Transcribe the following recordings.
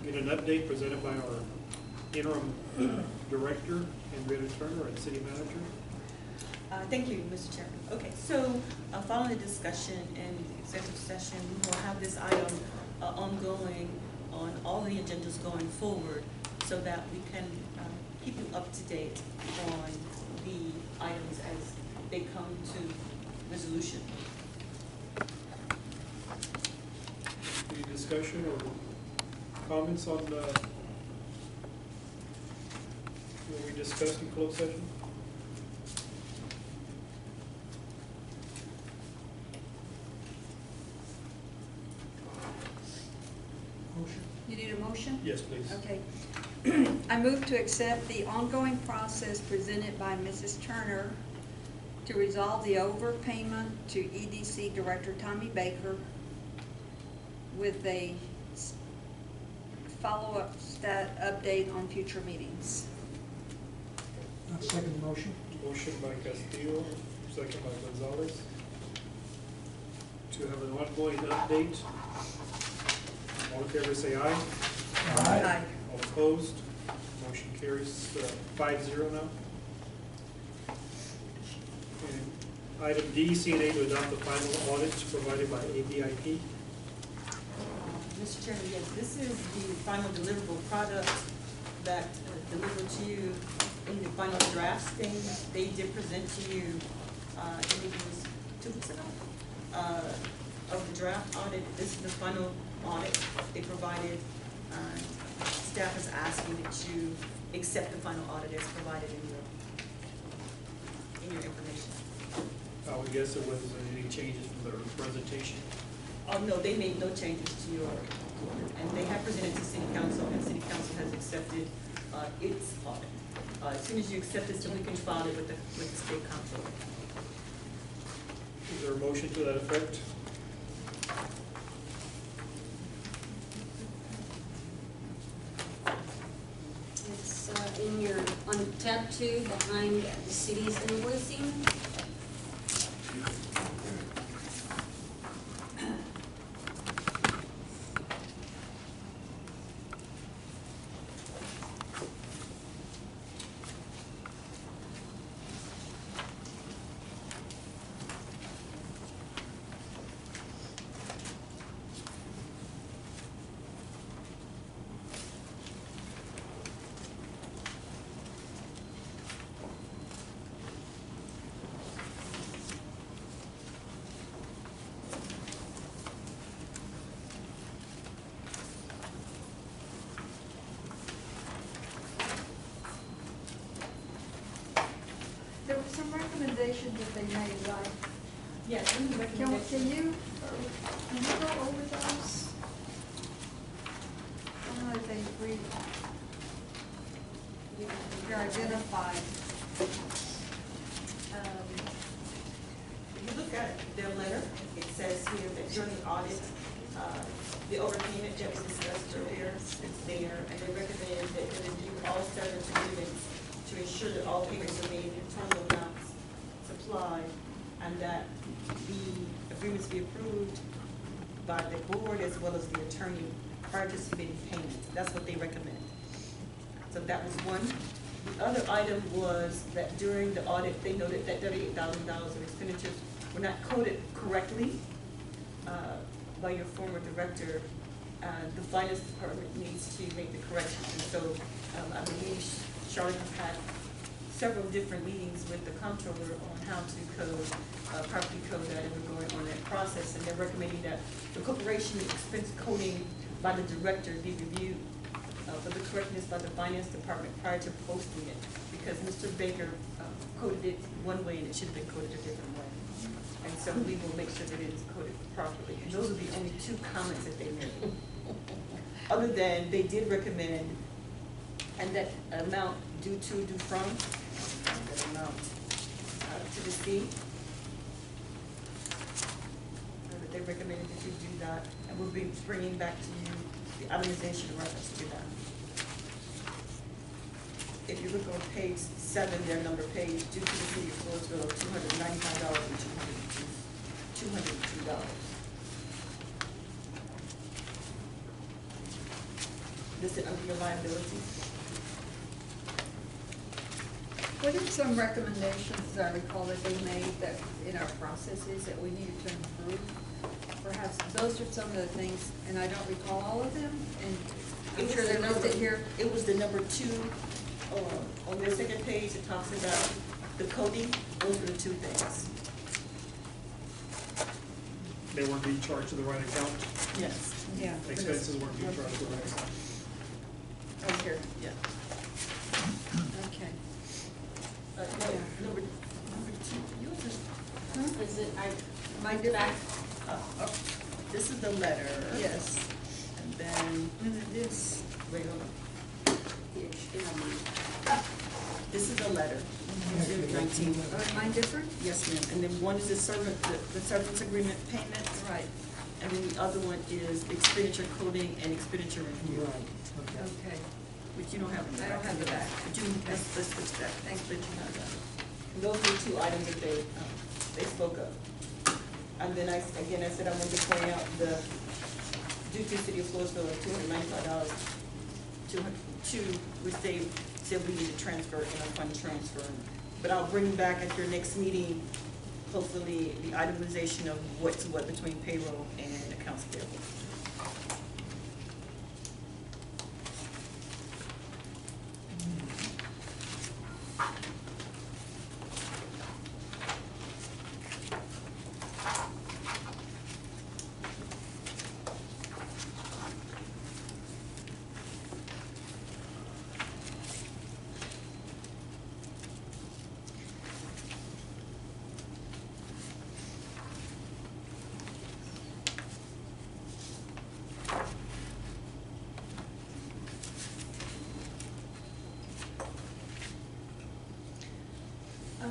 get an update presented by our interim director, Henrietta Turner, and city manager. Thank you, Mr. Chairman. Okay, so following the discussion in the executive session, we will have this item ongoing on all the agendas going forward so that we can keep you up to date on the items as they come to resolution. Any discussion or comments on what we discussed in closed session? Motion? You need a motion? Yes, please. Okay. I move to accept the ongoing process presented by Mrs. Turner to resolve the overpayment to EDC Director Tommy Baker with a follow-up update on future meetings. I'll second the motion. Motion by Castillo, second by Gonzalez. To have an ongoing update. All in favor say aye. Aye. All opposed? Motion carries 5-0 now. And item D, CNA to adopt the final audits provided by ABIP. Mr. Chairman, yes, this is the final deliverable product that delivered to you in the final draft thing. They did present to you, I think it was 2 weeks ago, of the draft audit. This is the final audit they provided. Staff is asking that you accept the final audit as provided in your information. I would guess there wasn't any changes from their presentation. Oh, no, they made no changes to your report. And they have presented to City Council, and City Council has accepted its audit. As soon as you accept it, so we can file it with the State Council. Is there a motion to that effect? It's in your, on tab 2, behind the city's invoicing. There were some recommendations that they made, right? Yes, Can you go over those? I don't know if they they're identified. If you look at their letter, it says here that during the audit, the overpayment that we discussed earlier is there, and they recommend that they review all service agreements to ensure that all payments are made in total amounts supplied, and that the agreements be approved by the board as well as the attorney prior to submitting payment. That's what they recommend. So that was one. The other item was that during the audit, they noted that $38,000 of expenditures were not coded correctly by your former director. The finance department needs to make the corrections. And so I believe Charlotte has had several different meetings with the comptroller on how to code, properly code that, and we're going on that process. And they're recommending that the corporation expense coding by the director be reviewed for the correctness by the finance department prior to posting it, because Mr. Baker coded it one way and it should have been coded a different way. And so we will make sure that it is coded properly. And those are the only 2 comments that they made. Other than they did recommend, and that amount due from, that amount to the fee, that they recommended that you do that, and we'll be bringing back to you the itemization reference to that. If you look on page 7, their number page, due to the city of Floresville of $295 and $202. listed under your liability. What are some recommendations, as I recall, that they made that in our processes that we needed to improve? Perhaps those are some of the things, and I don't recall all of them, and I'm sure they're listed here. It was the number 2, on the second page, it talks about the coding. Those were the 2 things. They weren't being charged to the right account, Yes. Yeah. expenses weren't being charged to the right account. Oh, here, Yeah. okay. No, number 2, yours is, Is it, My different, oh, this is the letter. yes, And then, and then this, wait, hold on. yeah, This is the letter. Actually, 19. mine different? Yes, ma'am. And then one is the servant's agreement payment. Right, And then the other one is expenditure coding and expenditure review. Right, okay. okay. Which you don't have in the I back. don't have the back. But you, let's switch that. Thanks. But you have that. And those are the 2 items that they spoke of. And then I said I wanted to point out due to the city of Floresville, $295 which they said we need to transfer in a fund transfer. But I'll bring back at your next meeting, hopefully, the itemization of what's what between payroll and accounts payable.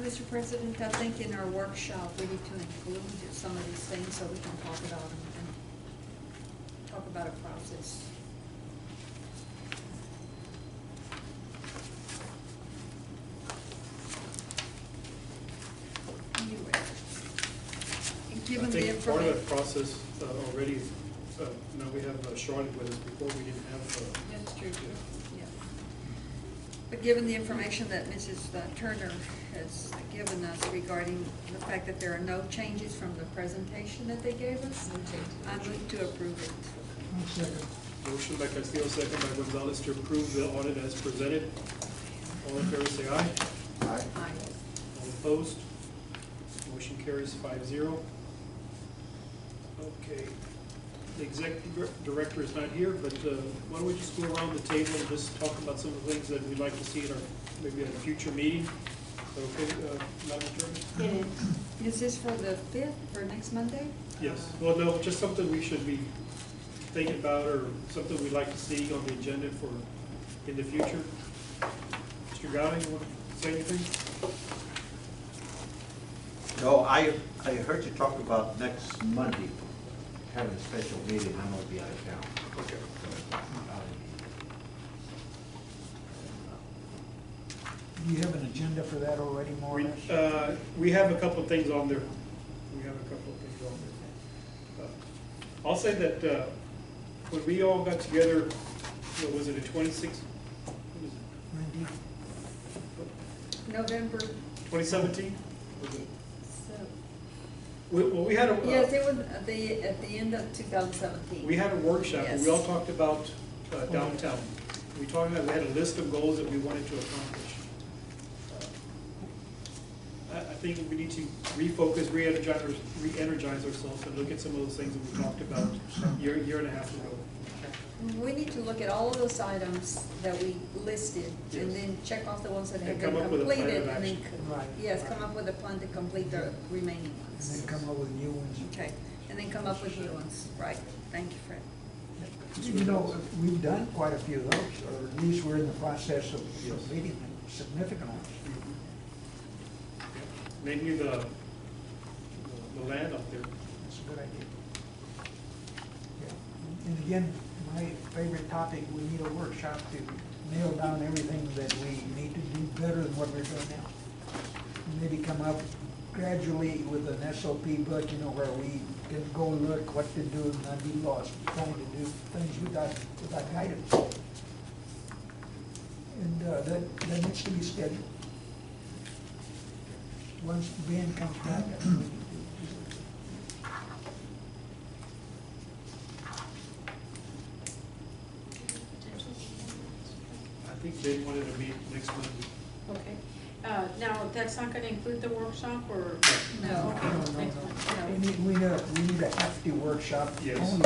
Mr. President, I think in our workshop, we need to include some of these things so we can talk about them and talk about a process. Anyway, and given the I think part of information. that process already, now we have Charlotte with us. Before we didn't have. That's true, yeah. But given the information that Mrs. Turner has given us regarding the fact that there are no changes from the presentation that they gave us, I move to approve it. I'll second. Motion by Castillo, second by Gonzalez to approve the audit as presented. All in favor say aye. Aye. Aye. All opposed? Motion carries 5-0. Okay. The executive director is not here, but why don't we just go around the table and just talk about some of the things that we'd like to see in our, maybe at a future meeting? Okay, Madam Attorney? Is this for the 5th, for next Monday? Yes. Well, no, just something we should be thinking about or something we'd like to see on the agenda for in the future. Mr. Gowdy, you want to say anything? No, I heard you talk about next Monday, having a special meeting. I'm gonna be out of town. Okay. Do you have an agenda for that already, more or less? We have a couple of things on there. We have a couple of things on there. I'll say that when we all got together, what was it, in 26? Randy? November, 2017? Was it? so, We had a. yes, it was at the end of 2017. We had a workshop, and we all Yes. talked about downtown. We talked about, we had a list of goals that we wanted to accomplish. I think we need to refocus, re-energize ourselves and look at some of those things that we talked about year and a half ago. We need to look at all of those items that we listed and Yes. then check off the ones that have And been come up with a plan completed. of And then, action. Right. yes, come up with a plan to complete the remaining And ones. then come up with new ones. Okay, and then come up with new ones, right. Thank you, Fred. You know, we've done quite a few of those, or at least we're in the process of completing them, significant ones. Mainly the land up there. That's a good idea. Yeah. And again, my favorite topic, we need a workshop to nail down everything that we need to do better than what we're doing now. Maybe come up gradually with an SOP book, you know, where we can go look what to do and not be lost, trying to do things without guidance. And that needs to be scheduled. Once Ben comes back, that's when we need to. I think they wanted to meet next Monday. Okay. Now, that's not gonna include the workshop, or? No. Okay. No, no, no. We need a hefty workshop. Yes. Only,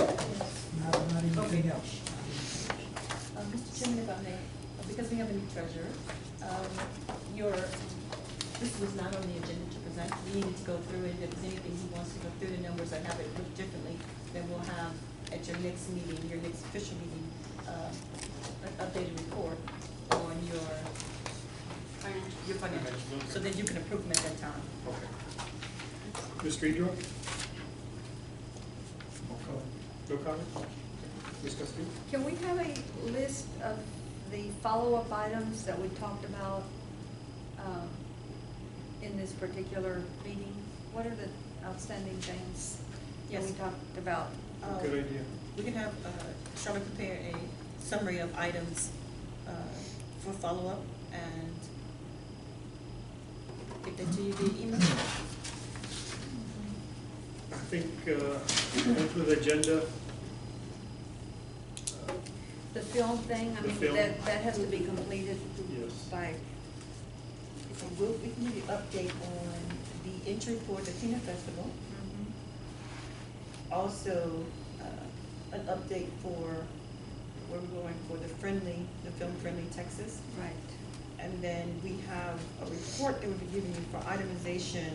not anything else. Mr. Chairman, if I may, because we have a new treasurer, this was not on the agenda to present. We needed to go through it. If there's anything he wants to go through the numbers, I have it looked differently, then we'll have at your next meeting, your next official meeting, an updated report on your financials, so that you can approve them at that time. Okay. Mr. Edro? No comment? Ms. Castillo? Can we have a list of the follow-up items that we talked about in this particular meeting? What are the outstanding things that we Yes. talked about? Good idea. We can have Charlotte prepare a summary of items for follow-up and get that to you via email. I think, going through the agenda, The film thing, I The mean, film. that has to be completed yes. by, We can give you an update on the entry for the Tina Festival. Also, an update for where we're going for the film-friendly Texas. right. And then we have a report that we'll be giving you for itemization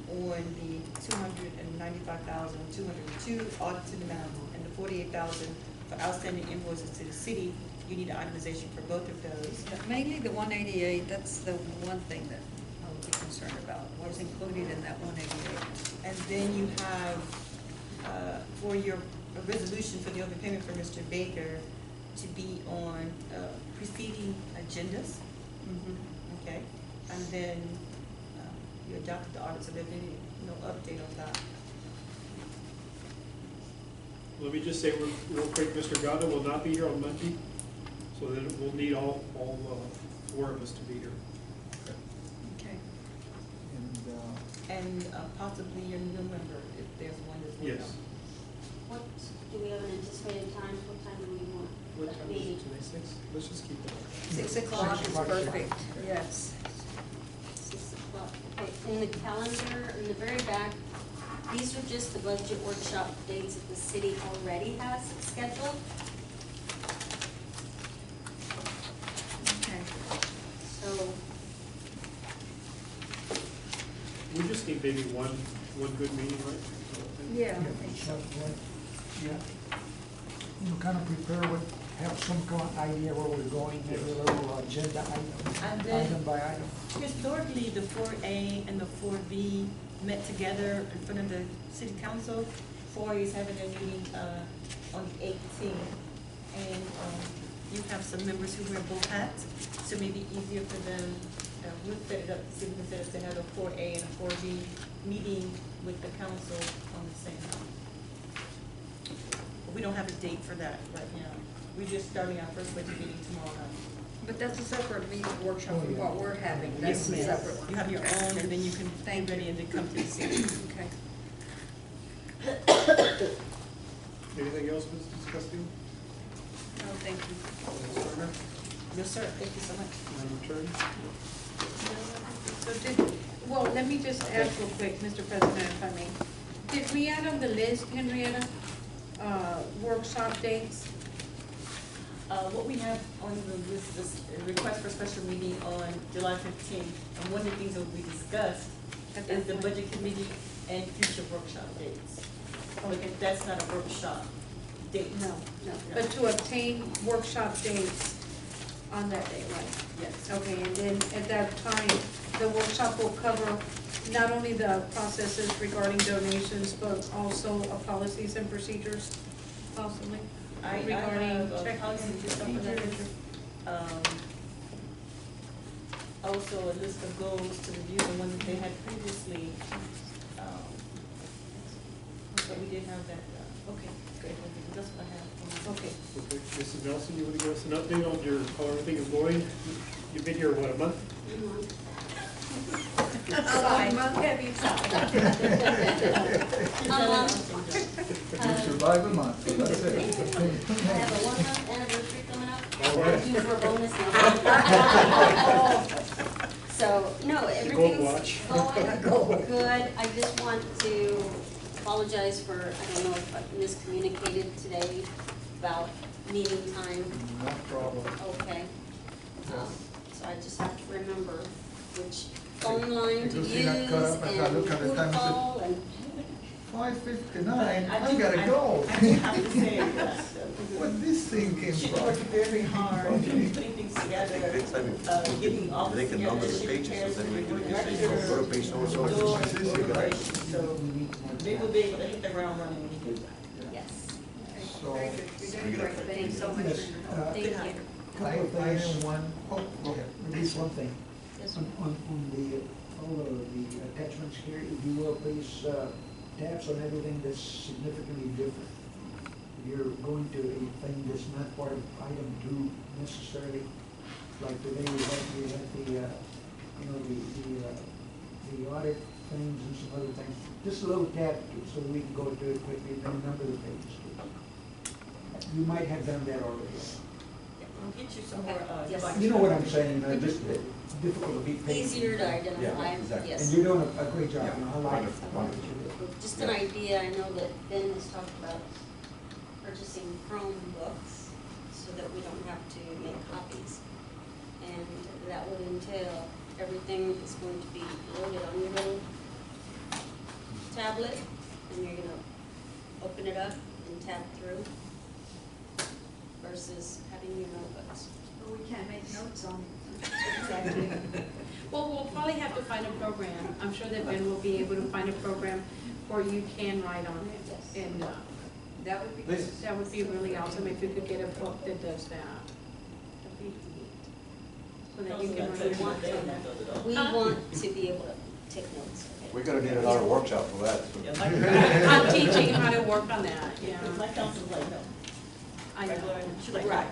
on the 295,202 audited amount and the 48,000 for outstanding invoices to the city. You need an itemization for both of those. Mainly the 188, that's the one thing that I would be concerned about, what's included in that 188. And then you have, for your resolution for the overpayment for Mr. Baker to be on preceding agendas, okay? And then you adopted the audit, so there's been no update on that. Let me just say real quick, Mr. Gata will not be here on Monday, so then we'll need all four of us to be here. Okay. And possibly your new member, if there's one that's working Yes. on. What, do we have an anticipated time? What time do we want What that time is meeting? it today, 6? Let's just keep it. 6 o'clock is 6 o'clock. perfect, yes. 6 o'clock. Okay, in the calendar, in the very back, these are just the budget workshop dates that the city already has scheduled. Okay. So, We just need maybe one good meeting, right? Yeah, I think so. Yeah. Kind of prepare have some kind of idea where we're going, maybe a little agenda And then- item by item. Historically, the 4A and the 4B met together in front of the city council. 4A is having a meeting on the 18th, and you have some members who wear both hats, so it may be easier for them. We'll set it up, see if we can set up to have a 4A and a 4B meeting with the council on the same night. But we don't have a date for that right now. We're just starting our first budget meeting tomorrow night. But that's a separate meeting workshop from what we're having, Yes, that's a ma'am. separate one. You have your own, and then you can Thank be ready and then come to the city. Okay. Anything else, Mrs. Castillo? No, thank you. Ms. Turner? Yes, sir, thank you so much. Madam Attorney? So well, let me just ask real quick, Mr. President, if I may. Did we add on the list, Henrietta, workshop dates? What we have on the list is a request for special meeting on July 15th. And one of the things that will be discussed At that is the point? budget committee and future workshop dates. But that's not a workshop date. no. But to obtain workshop dates on that day, right? Yes. Okay, and then at that time, the workshop will cover not only the processes regarding donations, but also policies and procedures, possibly? I Regarding have a check- policy and procedures, also a list of goals to review, the one that they had previously. So we did have that Okay, great, that's what I have. Okay. Okay, Mrs. Nelson, you want to give us an update on your, how everything is going? You've been here, what, a month? Heavy You survive a month, so that's it. I have a 1-month anniversary coming up. All right. Due for a bonus now. So, no, Gold everything's watch. going good. I just want to apologize for, I don't know if I miscommunicated today about meeting time. No problem. Okay. So I just have to remember which phone line to You'll use see that cut up as I and look at the who to time and say, call and. 5:59, I I do- gotta I- go. I do have to say, yes, Where this thing came she's from? working very hard, putting things together, getting all They this can number together, the she pages, prepares and then we every can just say, director, go to page so-and-so. doors, This is door the guy. operations, so they will be able to hit the ground running when you do that. Yes. So, Very good, you're doing great, thanks so much for yes, your help. Thank you. couple of things. Go ahead. Release one thing. Yes, On the, all of the attachments here, if you will, please, tabs on everything that's significantly different. If you're going to a thing that's not part of item 2 necessarily, like today we had the, you know, the audit things and some other things, just a little tab so we can go to it quickly and then number the pages. You might have done that already. We'll get you somewhere, Yes. like. You know what I'm saying, just difficult to be paid. Easier to identify, Yeah, exactly. And yes. you're doing a great job, you know, I like it. Wonderful, wonderful. Just an idea, I know that Ben has talked about purchasing Chromebooks so that we don't have to make copies. And that would entail everything is going to be loaded on your little tablet, and you're gonna open it up and tab through versus having your notebooks. But we can't make notes on it. Exactly. Well, we'll probably have to find a program. I'm sure that Ben will be able to find a program where you can write on it. Yes. And That would be good. This, that would be really awesome if you could get a book that does that. That'd be neat. So that you can Those write are your good. notes. We want to be able to take notes. okay? we're gonna need another workshop for that. Yeah, like- I'm teaching how to work on that, yeah. Because my council's like, no. I know. She's like, Right.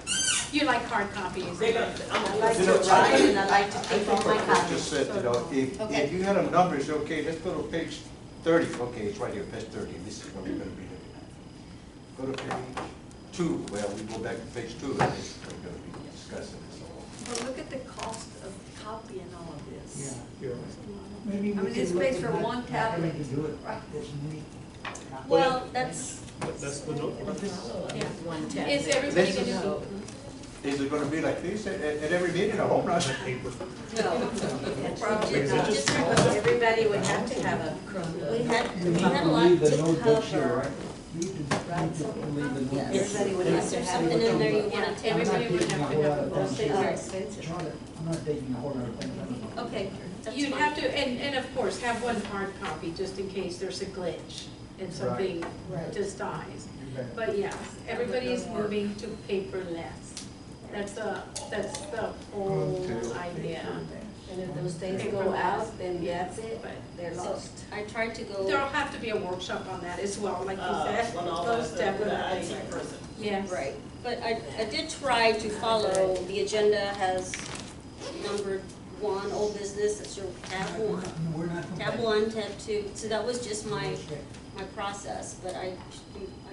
You like hard copies. They're gonna, I'm I gonna. like You to know, write and I like to I take think all what my Chris copies. just said, you know, if Okay. you had a number, say, okay, let's go to page 30, okay, it's right here, page 30, this is what we're gonna be looking at. Go to page 2, well, we go back to page 2, and this is what we're gonna be discussing, so. But look at the cost of copying all of this. Yeah. Yeah. Maybe I we mean, can this look pays at for not one having tablet. to do it, Right. this many. Well, that's, That's the notebook. Yeah. One Is everybody This is- gonna Is it gonna be like this at every meeting, I hope not? Paper. no. Probably Is it not. just- Everybody would have to have a We Chromebook. had, You we need had a to lot leave the to notebooks here, cover. right? You need to leave the Yes. notebooks. Everybody would Is have there to have something in there you wanna Yeah, take? I'm not everybody would taking a have to whole have lot of Those things. things All are right. expensive. Charlotte, I'm not taking a whole lot of things. Okay, that's You'd fine. have to, and of course, have one hard copy, just in case there's a glitch and something Right. just dies. You bet. But yes, everybody is moving to paperless. That's the whole idea. And if those days go out, then that's it, But they're So lost. I tried to go, there'll have to be a workshop on that as well, like you said. When all Most that's, the definitely. IT person. Yes. right, but I did try to follow, the agenda has numbered 1, old business, that's your tab 1. We're not. Tab 1, tab 2, so that was just my process, but I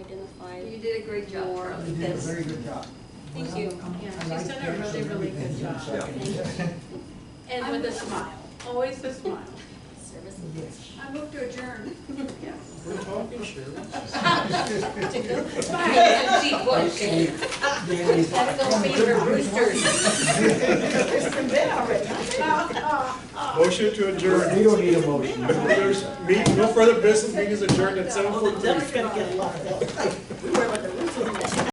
identified. You did a great job, More. Charlie. You did a very good job. Thank Well, you. Yeah, I she's like done a tabs really, and really good everything, job. so- And with a smile, always a smile. Service. Yes. I move to adjourn. We're talking, Shirley. Gotta go feed her roosters. Motion to adjourn. We don't need a motion. There's no further business, meeting is adjourned at 7:14. Well, the devil's gonna get locked up.